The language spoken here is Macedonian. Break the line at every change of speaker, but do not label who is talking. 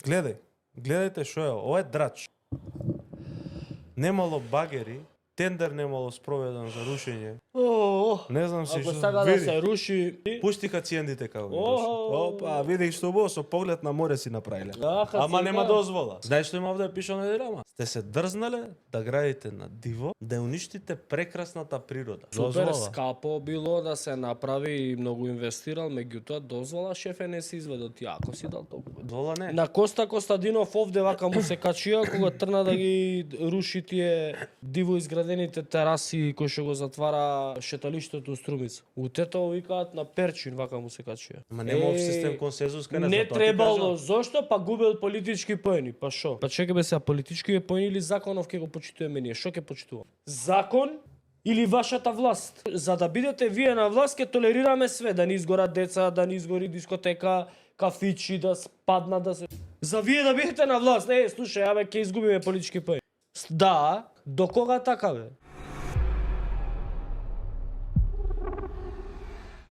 Гледајте што е, ова е драч. Немало багери, тендер немало спроведен за рушење. Не знам си
Ако
што.
сака да се руши,
Пуштиха циендите како ми
О,
Опа, види што убаво со поглед на море си направиле.
Аха,
Ама
сега.
нема дозвола. Знаеш што има овде пишано на драма? Сте се дрзнале да градите на диво, да уништите прекрасната природа.
супер скапо било да се направи и многу инвестирал, меѓутоа дозвола шефе не се изведе. Ти ако си дал толку.
Дозвола не.
На Коста Костадинов овде вака му се качија кога трна да ги руши тие диво изградените тераси кои што го затвара шеталиштето Струмица. У Тетово викаат на Перчин вака му се качија.
Ма нема общ систем консензус кај нас.
Не
за тоа ти
требало,
кажам.
зошто? Па губел политички поени. Па шо? Па чекаме сега политички поени или законов ќе го почитуваме ние? Шо ќе почитуваме? Закон или вашата власт? За да бидете вие на власт ќе толерираме све, да ни изгорат деца, да ни изгори дискотека, кафичи, да спаднат, да се... За вие да бидете на власт, слушај, абе ќе изгубиме политички поени. Да, до кога така бе?